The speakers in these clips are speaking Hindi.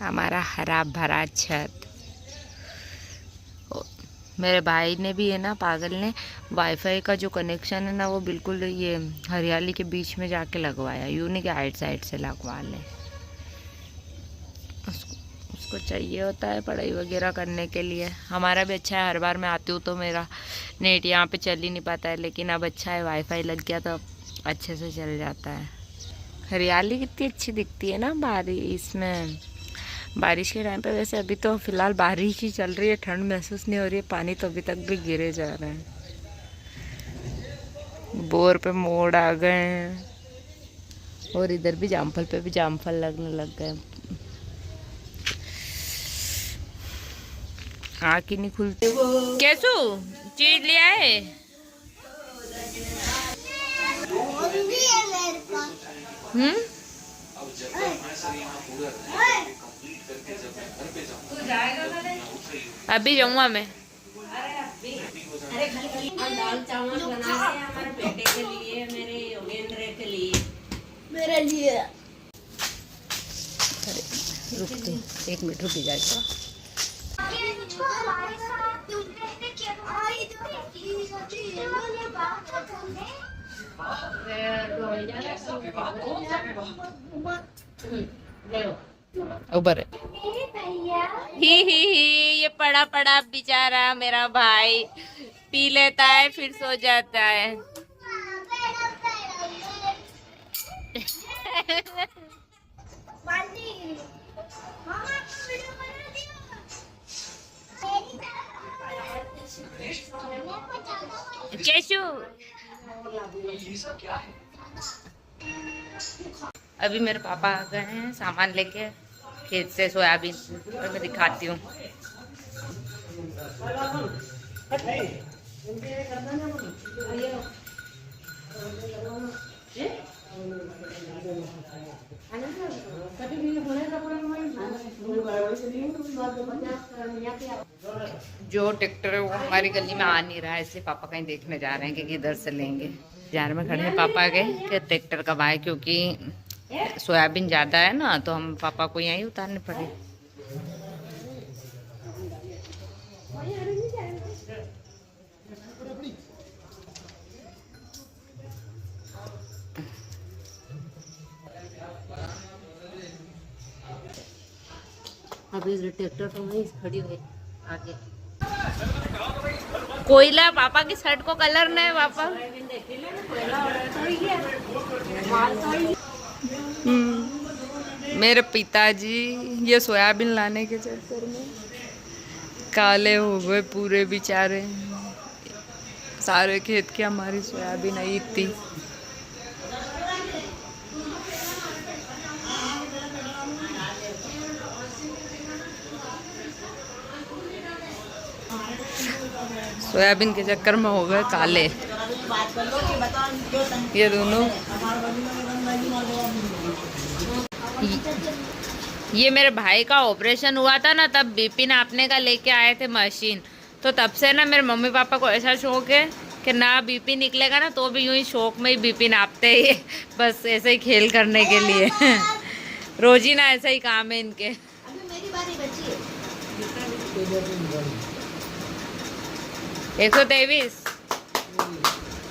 हमारा हरा भरा छत। मेरे भाई ने भी है ना, पागल ने वाईफाई का जो कनेक्शन है ना वो बिल्कुल ये हरियाली के बीच में जाके लगवाया। यूँ नहीं कि आइट साइड से लगवा ले। उसको चाहिए होता है पढ़ाई वगैरह करने के लिए। हमारा भी अच्छा है, हर बार मैं आती हूँ तो मेरा नेट यहाँ पे चल ही नहीं पाता है, लेकिन अब अच्छा है वाईफाई लग गया तो अच्छे से चल जाता है। हरियाली कितनी अच्छी दिखती है ना बारिश के टाइम पे। वैसे अभी तो फिलहाल बारिश ही चल रही है, ठंड महसूस नहीं हो रही है, पानी तो अभी तक भी गिरे जा रहे हैं। बोर पे मोड़ आ गए हैं और इधर भी जामफल पे भी जामफल लगने लग गए। आँख ही नहीं खुलती। कैसू चीज लिया है? अभी जाऊंगा मैं। दाल चावल बना के हमारे बेटे के लिए, मेरे योगेंद्र के लिए, मेरे लिए। अरे रुकते 1 मिनट रुक जाएगा। उबर ही ये पड़ा पड़ा बेचारा मेरा भाई पी लेता है फिर सो जाता है। कैशु अभी मेरे पापा आ गए हैं सामान लेके खेत से, सोयाबीन, और मैं दिखाती हूँ। जो ट्रैक्टर है वो हमारी गली में आ नहीं रहा है, इसलिए पापा कहीं देखने जा रहे हैं कि किधर से लेंगे। बाजार में खड़े हैं पापा के कि ट्रैक्टर कब आए, क्योंकि सोयाबीन ज़्यादा है ना तो हम पापा को यहीं उतारने पड़े। अभी ट्रैक्टर तो वहीं खड़ी हुई आगे। कोयला पापा की शर्ट को कलर नहीं पापा। मेरे पिताजी ये सोयाबीन लाने के चक्कर में काले हो गए पूरे बेचारे। सारे खेत की हमारी सोयाबीन आई थी। सोयाबीन के चक्कर में हो गए काले ये दोनों। ये मेरे भाई का ऑपरेशन हुआ था ना, तब बीपी नापने का लेके आए थे मशीन। तो तब से ना मेरे मम्मी पापा को ऐसा शौक है कि ना बीपी निकलेगा ना तो भी यूं ही शौक में ही बीपी नापते ही, बस ऐसे ही खेल करने के लिए। रोज ही ना ऐसा ही काम है इनके। अभी मेरी बारी बची है। 123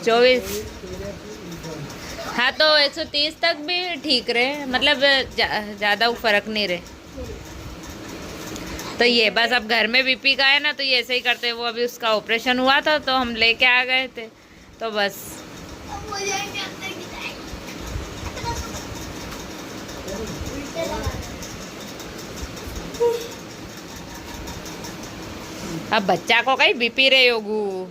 24। हाँ तो 130 तक भी ठीक रहे, मतलब ज़्यादा फर्क नहीं रहे। तो ये बस अब घर में बीपी का है ना तो ये ऐसे ही करते। वो अभी उसका ऑपरेशन हुआ था तो हम लेके आ गए थे, तो बस। अब बच्चा को कहीं बीपी रहे होगू।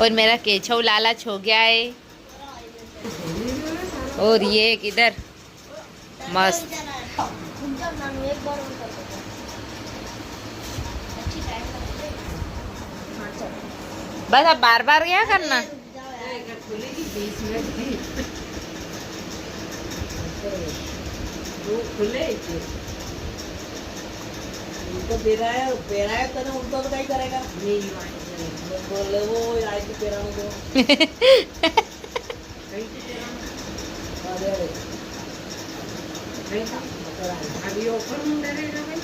और मेरा केचौ लालच हो गया है। और ये किधर मस्त। बस अब बार बार क्या करना। उनको पेरा है तो उनको तो क्या करेगा नहीं बोले वो आज की पेरा में दो अभी ऑफर में रहेगा भाई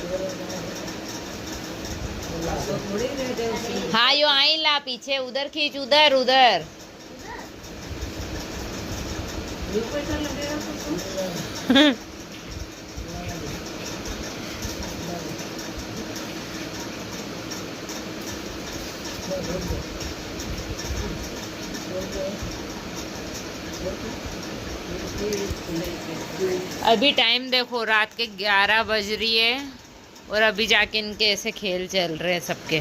हाँ यो आई ला पीछे उधर खींच उधर उधर पैसा लगेगा तो अभी टाइम देखो रात के 11 बज रही है और अभी जाके इनके ऐसे खेल चल रहे हैं सबके।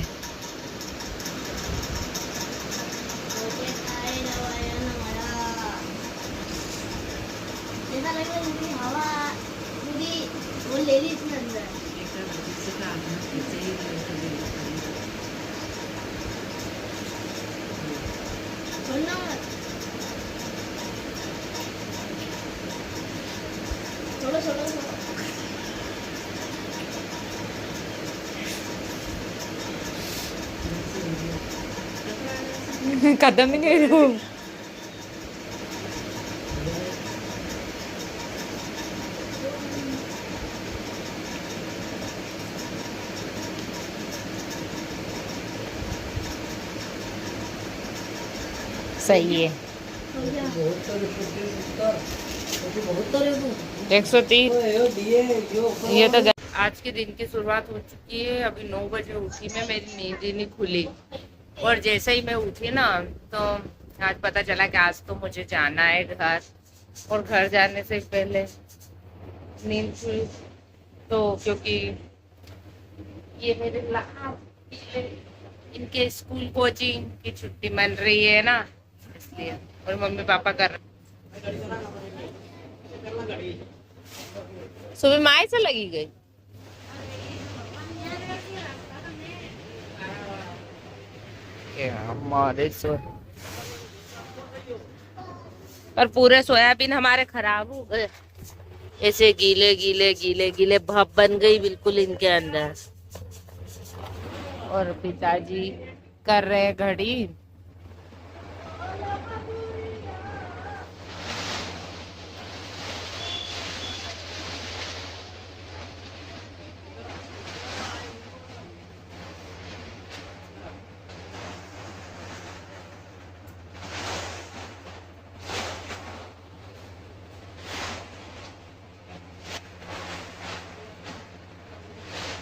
कदम ही नहीं रू सही है 130। ये तो आज के दिन की शुरुआत हो चुकी है। अभी 9 बजे उठी मैं, मेरी नींद ही नहीं खुली और जैसे ही मैं उठी ना तो आज पता चला कि आज तो मुझे जाना है घर, और घर जाने से पहले नींद खुली तो क्योंकि ये मेरे इनके स्कूल कोचिंग की छुट्टी मन रही है ना इसलिए, और मम्मी पापा कर रहे। सुबह माए से लगी गई हमारे पर पूरे सोयाबीन हमारे खराब हो गए, ऐसे गीले गीले गीले गीले भाप बन गई बिल्कुल इनके अंदर। और पिताजी कर रहे घड़ी।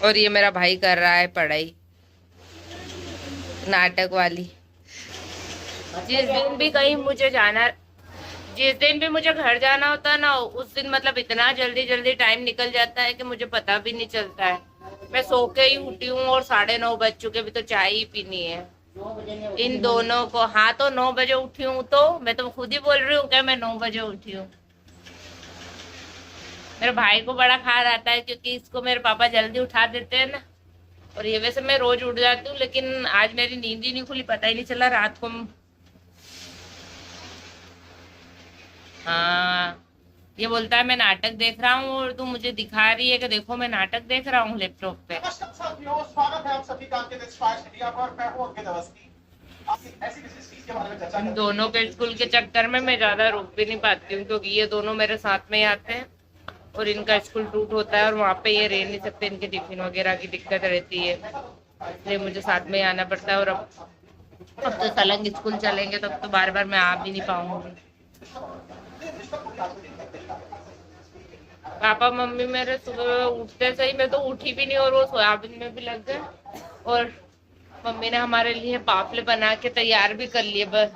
और ये मेरा भाई कर रहा है पढ़ाई नाटक वाली। जिस दिन भी कहीं मुझे जाना, जिस दिन भी मुझे घर जाना होता है ना उस दिन मतलब इतना जल्दी जल्दी टाइम निकल जाता है कि मुझे पता भी नहीं चलता है। मैं सो के ही उठी हूँ और 9:30 बज चुके, भी तो चाय ही पीनी है इन दोनों को। हाँ तो 9 बजे उठी हूँ, तो मैं तो खुद ही बोल रही हूँ क्या मैं 9 बजे उठी हूँ। मेरे भाई को बड़ा खार आता है क्योंकि इसको मेरे पापा जल्दी उठा देते हैं ना, और ये वैसे मैं रोज उठ जाती हूँ लेकिन आज मेरी नींद ही नहीं खुली, पता ही नहीं चला रात को। हाँ ये बोलता है मैं नाटक देख रहा हूँ और तू मुझे दिखा रही है कि देखो मैं नाटक देख रहा हूँ लैपटॉप पे। स्वागत है आप सभी का आपके मीडिया पर। मैं हूं अंकित अवस्थी। ऐसी चीज के बारे में चर्चा। इन दोनों के स्कूल के चक्कर में मैं ज्यादा रुक भी नहीं पाती हूँ क्योंकि ये दोनों मेरे साथ में ही आते हैं और इनका स्कूल टूट होता है और वहाँ पे ये रह नहीं सकते, इनके टिफिन वगैरह की दिक्कत रहती है, इसलिए मुझे साथ में ही आना पड़ता है। और अब तो सलंग स्कूल चलेंगे तो अब तो बार बार मैं आ भी नहीं पाऊंगी। पापा मम्मी मेरे सुबह उठते सही मैं तो उठी भी नहीं और वो सोयाबीन में भी लग गए, और मम्मी ने हमारे लिए पापले बना के तैयार भी कर लिए बस,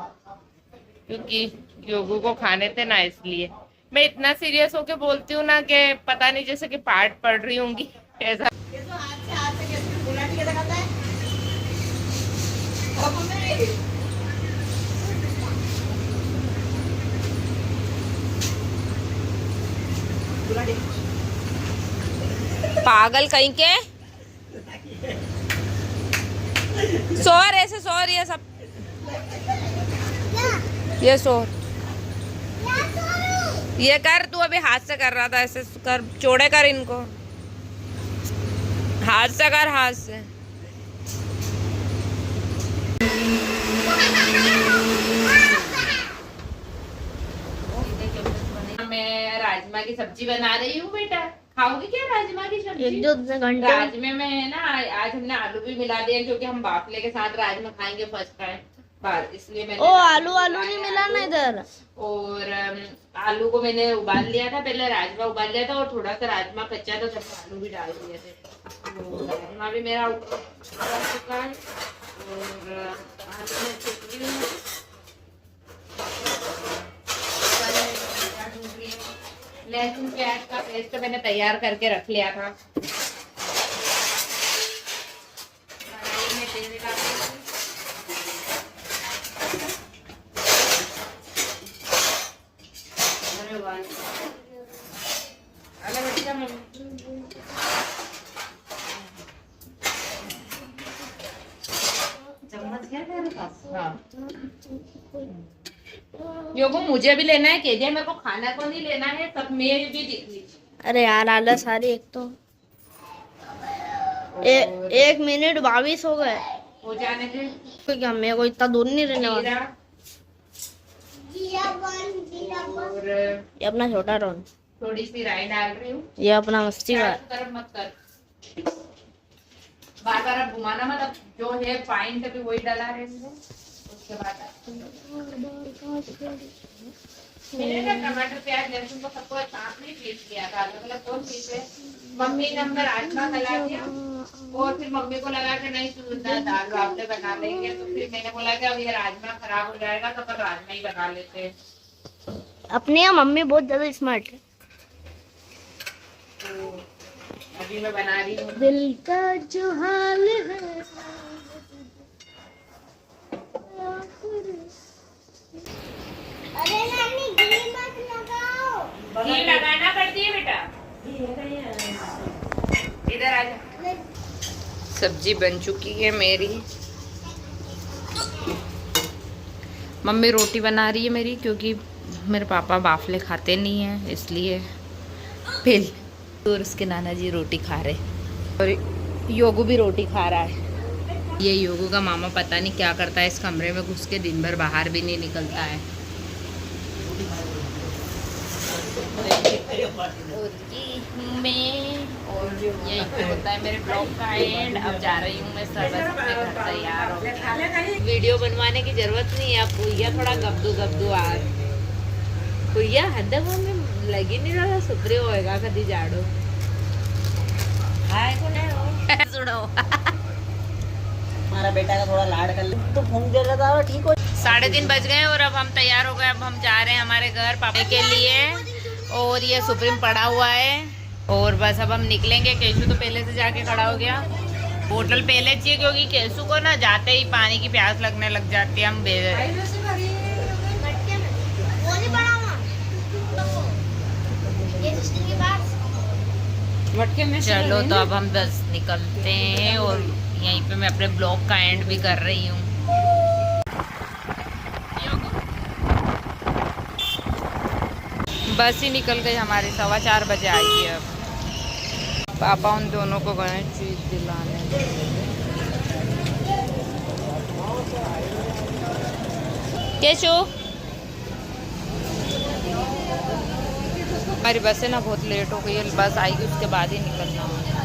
क्योंकि योगू को खाने थे ना इसलिए। मैं इतना सीरियस होके बोलती हूँ ना कि पता नहीं जैसे कि पाठ पढ़ रही होंगी ऐसा। पागल कहीं के सोर ऐसे सोर ये सब ये सोर ये कर, तू अभी हाथ से कर रहा था ऐसे कर, चौड़े कर इनको, हाथ से कर, हाथ से। मैं राजमा की सब्जी बना रही हूँ बेटा, खाओगी क्या राजमा की सब्जी? 1-2 घंटे राजमे में है ना, आज हमने आलू भी मिला दिया क्योंकि हम बाफले के साथ राजमा खाएंगे फर्स्ट टाइम बार, इसलिए मैंने ओ आलू नहीं मिला ना इधर। और आलू को मैंने उबाल लिया था, पहले राजमा उबाल लिया था और थोड़ा सा राजमा कच्चा था, तो आलू भी डाल दिए थे। तो राजमा भी मेरा उबल चुका है और आलू में छिपली हुई है। लहसुन प्याज का पेस्ट मैंने तैयार करके रख लिया था। कढ़ाई में तेल डाल चम्मच है तेरे पास? हाँ। योगो मुझे भी लेना है, केजे मेरे को खाना को नहीं लेना है, सब मेल भी दिख लीजिए। अरे यार आलस आ रही एक तो। 1 मिनट 22 हो गए। हो जाने दे। क्योंकि मेरे को इतना दूर नहीं रहने वाला। और ये अपना छोटा रोन, थोड़ी सी राई डाल रही हूँ। ये अपना मस्ती का। तरफ मत कर, बार बार अब घुमाना मत, अब जो है पॉइंट भी वही डला रहेंगे। उसके बाद मैंने ना टमाटर प्याज लहसुन को सबको साथ में पीस किया था, अलग अलग कौन पीसे। मम्मी ने हमने राजमा गला दिया और फिर मम्मी को लगा कि नहीं सुनना दाल बाफले बना लेंगे, तो फिर मैंने बोला कि अब ये राजमा खराब हो जाएगा तो फिर राजमा ही बना लेते हैं। अपनी मम्मी बहुत ज्यादा स्मार्ट है। तो अभी मैं बना रही हूँ। दिल का जो हाल है। अरे नानी घी मत लगाओ। घी लगाना पड़ती है बेटा, इधर आ जा। सब्जी बन चुकी है मेरी, मम्मी रोटी बना रही है मेरी, क्योंकि मेरे पापा बाफले खाते नहीं हैं इसलिए। फिर और उसके नाना जी रोटी खा रहे और योगू भी रोटी खा रहा है। ये योगू का मामा पता नहीं क्या करता है, इस कमरे में घुस के दिन भर बाहर भी नहीं निकलता है। और यही पे होता है मेरे ब्लॉग का एंड। अब जा रही हूँ मैं सर्विस अपने घर तैयार हो। वीडियो बनवाने की जरूरत नहीं है, अब भैया थोड़ा गब्दू आ भैया हद में लगी नहीं रहा, सुधरे होएगा कभी जाड़ो। हाय सुनो हमारा बेटा का थोड़ा लाड कर ले तो घूम दे रहा था, ठीक हो। 3:30 बज गए और अब हम तैयार हो गए। अब हम जा रहे हैं हमारे घर पापा के लिए, और ये सुप्रीम पड़ा हुआ है और बस अब हम निकलेंगे। केशु तो पहले से जाके खड़ा हो गया, बोतल पहले चाहिए क्योंकि केशु को ना जाते ही पानी की प्यास लगने लग जाती है। हम चलो तो अब हम बस निकलते हैं और यहीं पे मैं अपने ब्लॉग का एंड भी कर रही हूँ। बस ही निकल गई हमारी, 4:15 बजे आएगी। अब पापा उन दोनों को गए चीज दिलाने। केशु हमारी बस है ना बहुत लेट हो गई है, बस आएगी उसके बाद ही निकलना होगा।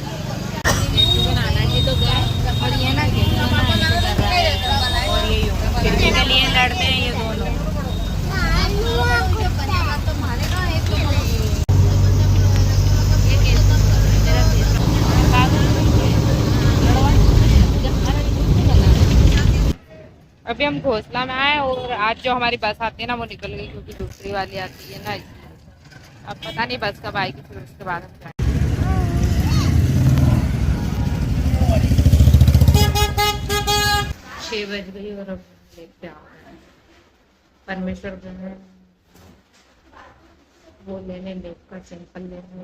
केशु के नाना जी तो गए और ये ना और ये खिड़की के लिए लड़ते हैं ये दोनों। अभी हम घोसला में आए और आज जो हमारी बस आती है ना वो निकल गई, क्योंकि दूसरी वाली आती है ना, अब पता नहीं बस कब आएगी, फिर उसके बाद हम जाएंगे। 6 बज गई और अब देखते आ रहे हैं परमेश्वर गए वो लेने, मेक का सैंपल लेने।